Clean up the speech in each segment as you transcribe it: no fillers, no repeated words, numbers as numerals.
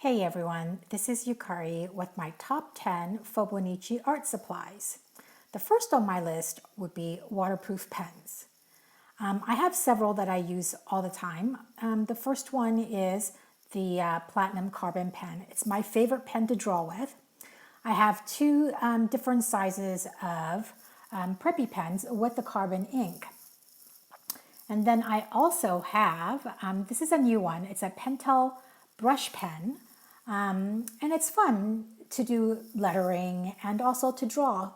Hey everyone, this is Yukari with my top 10 Fauxbonichi art supplies. The first on my list would be waterproof pens. I have several that I use all the time. The first one is the Platinum Carbon pen. It's my favorite pen to draw with. I have two different sizes of preppy pens with the carbon ink. And then I also have, this is a new one, it's a Pentel brush pen. And it's fun to do lettering and also to draw.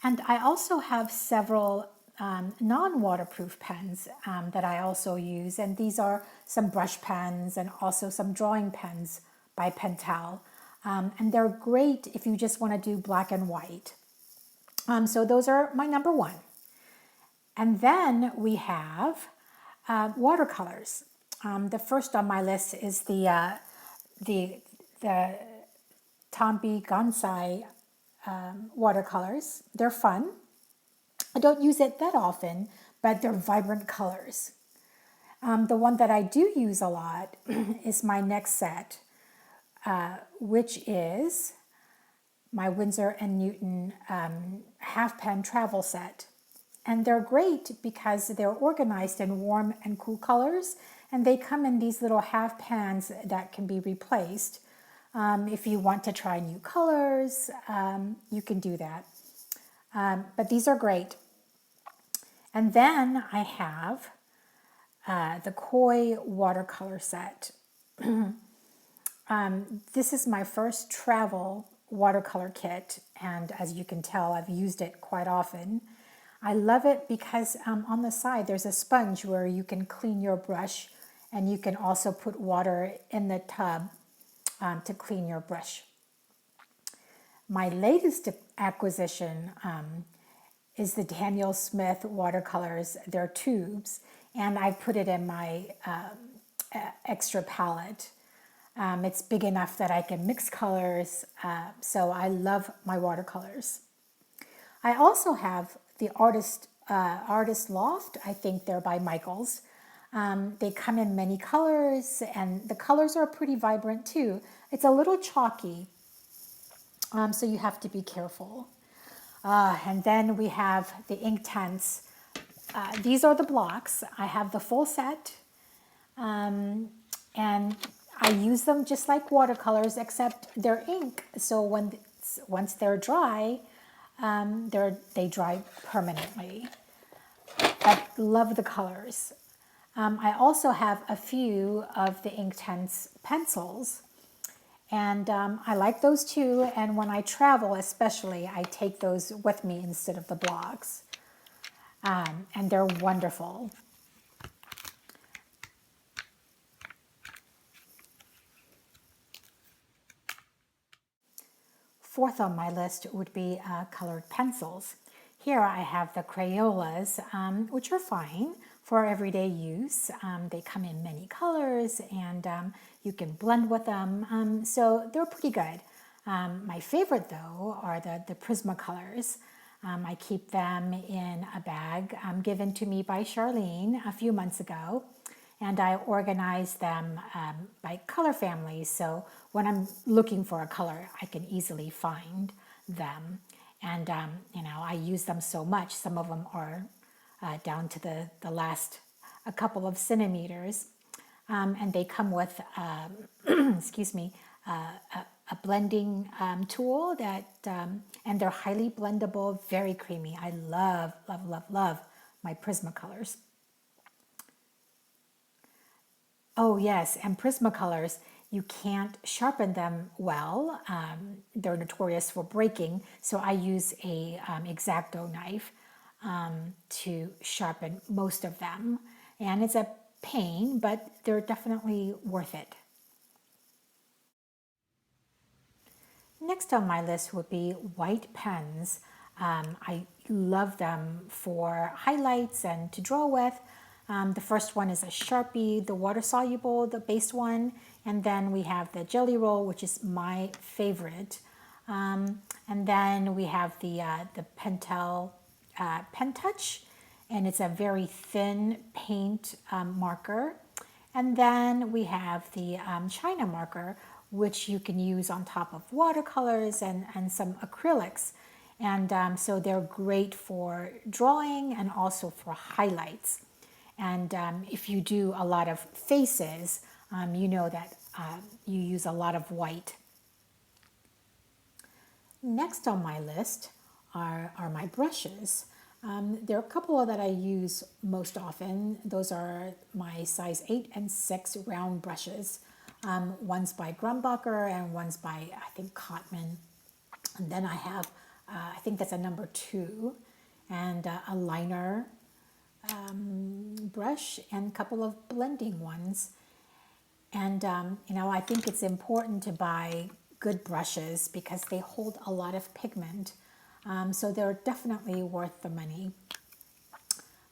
And I also have several non-waterproof pens that I also use. And these are some brush pens and also some drawing pens by Pentel. And they're great if you just want to do black and white. So those are my number one. And then we have watercolors. The first on my list is the Tombi Gansai watercolors. They're fun. I don't use it that often, but they're vibrant colors. The one that I do use a lot is my next set, which is my Winsor & Newton half pen travel set. And they're great because they're organized in warm and cool colors, and they come in these little half pans that can be replaced. If you want to try new colors, you can do that. But these are great. And then I have the Koi watercolor set. This is my first travel watercolor kit, and as you can tell, I've used it quite often. I love it because on the side there's a sponge where you can clean your brush, and you can also put water in the tub to clean your brush. My latest acquisition is the Daniel Smith watercolors. They're tubes, and I put it in my extra palette. It's big enough that I can mix colors, so I love my watercolors. I also have the Artist Loft. I think they're by Michaels. They come in many colors, and the colors are pretty vibrant too. It's a little chalky, so you have to be careful. And then we have the Inktense. These are the blocks. I have the full set, and I use them just like watercolors, except they're ink. So once they're dry, they dry permanently. I love the colors. I also have a few of the Inktense pencils, and I like those too. And when I travel especially, I take those with me instead of the blocks. And they're wonderful. Fourth on my list would be colored pencils. Here I have the Crayolas, which are fine for everyday use. They come in many colors, and you can blend with them, so they're pretty good. My favorite though are the Prismacolors. I keep them in a bag given to me by Charlene a few months ago, and I organize them by color families, so when I'm looking for a color, I can easily find them. And I use them so much. Some of them are down to the last a couple of centimeters, and they come with excuse me, a blending tool that and they're highly blendable, very creamy. I love my Prismacolors. Oh yes, and Prismacolors, you can't sharpen them well. They're notorious for breaking, so I use a X-Acto knife to sharpen most of them. And it's a pain, but they're definitely worth it. Next on my list would be white pens. I love them for highlights and to draw with. The first one is a Sharpie, the water-soluble, the base one, and then we have the Jelly Roll, which is my favorite. And then we have the Pentel Pen Touch, and it's a very thin paint marker. And then we have the China marker, which you can use on top of watercolors and some acrylics. And so they're great for drawing and also for highlights. And if you do a lot of faces, you know that you use a lot of white. Next on my list are my brushes. There are a couple that I use most often. Those are my size 8 and 6 round brushes. One's by Grumbacher and one's by, I think, Cotman. And then I have, I think that's a number 2, and a liner brush and a couple of blending ones. And, I think it's important to buy good brushes because they hold a lot of pigment. So they're definitely worth the money.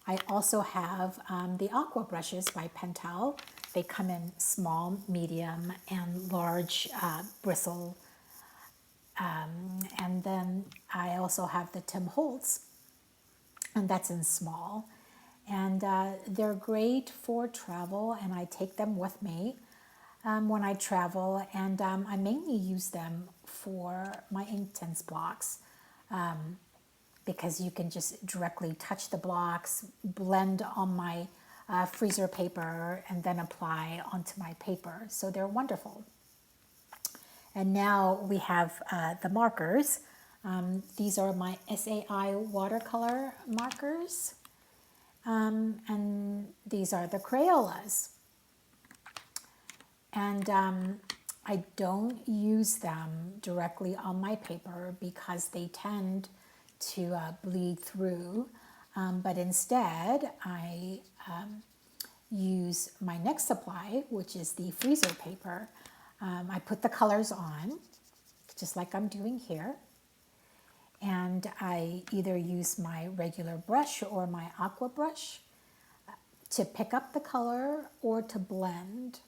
I also have the aqua brushes by Pentel. They come in small, medium, and large bristle. And then I also have the Tim Holtz, and that's in small. And they're great for travel, and I take them with me when I travel, and I mainly use them for my Inktense blocks because you can just directly touch the blocks, blend on my freezer paper, and then apply onto my paper. So they're wonderful. And now we have the markers. These are my SAI watercolor markers, and these are the Crayolas. And I don't use them directly on my paper because they tend to bleed through. But instead, I use my next supply, which is the freezer paper. I put the colors on, just like I'm doing here. And I either use my regular brush or my aqua brush to pick up the color or to blend.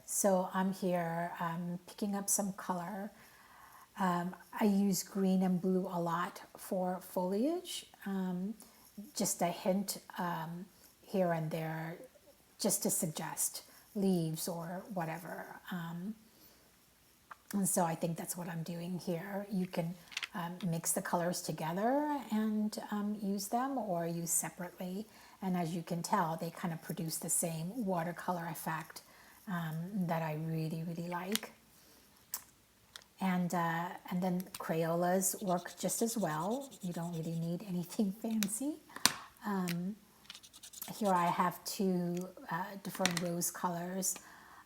So I'm here picking up some color. I use green and blue a lot for foliage, just a hint here and there, just to suggest leaves or whatever. And so I think that's what I'm doing here. You can mix the colors together and use them, or use separately. And as you can tell, they kind of produce the same watercolor effect that I really, really like. And then Crayolas work just as well. You don't really need anything fancy. Here I have 2 different rose colors,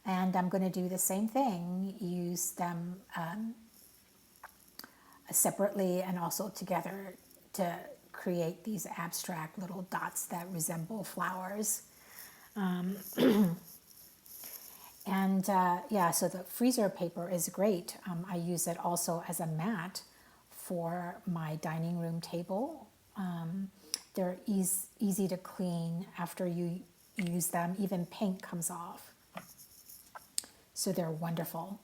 and I'm going to do the same thing, use them separately and also together to create these abstract little dots that resemble flowers. And yeah, so the freezer paper is great. I use it also as a mat for my dining room table. They're easy to clean after you use them. Even paint comes off. So they're wonderful.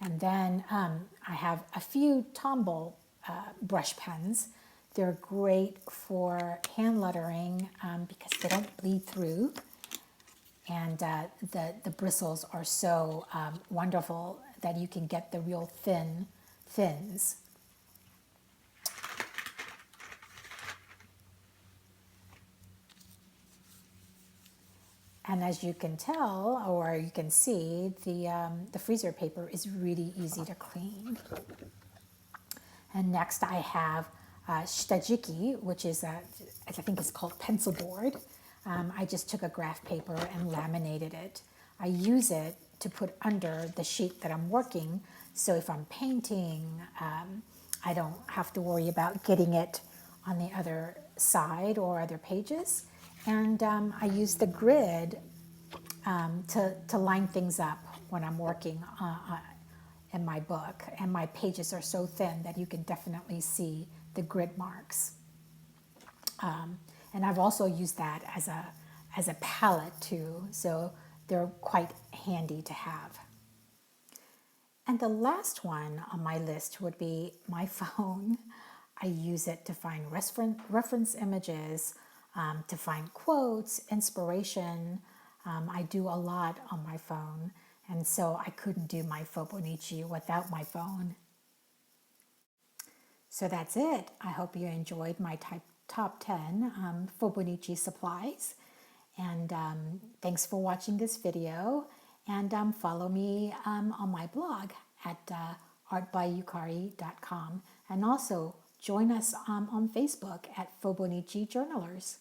And then I have a few Tombow brush pens. They're great for hand lettering because they don't bleed through. And the bristles are so wonderful that you can get the real thins. And as you can tell, or you can see, the freezer paper is really easy to clean. And next I have Shtajiki, which is, I think it's called pencil board. I just took a graph paper and laminated it. I use it to put under the sheet that I'm working, so if I'm painting, I don't have to worry about getting it on the other side or other pages. And I use the grid to line things up when I'm working in my book. And my pages are so thin that you can definitely see the grid marks. And I've also used that as a palette too, so they're quite handy to have. And the last one on my list would be my phone. I use it to find reference images, to find quotes, inspiration, I do a lot on my phone, and so I couldn't do my Fauxbonichi without my phone. So that's it. I hope you enjoyed my top 10 Fauxbonichi supplies. And thanks for watching this video. And follow me on my blog at artbyukari.com. And also join us on Facebook at Fauxbonichi Journalers.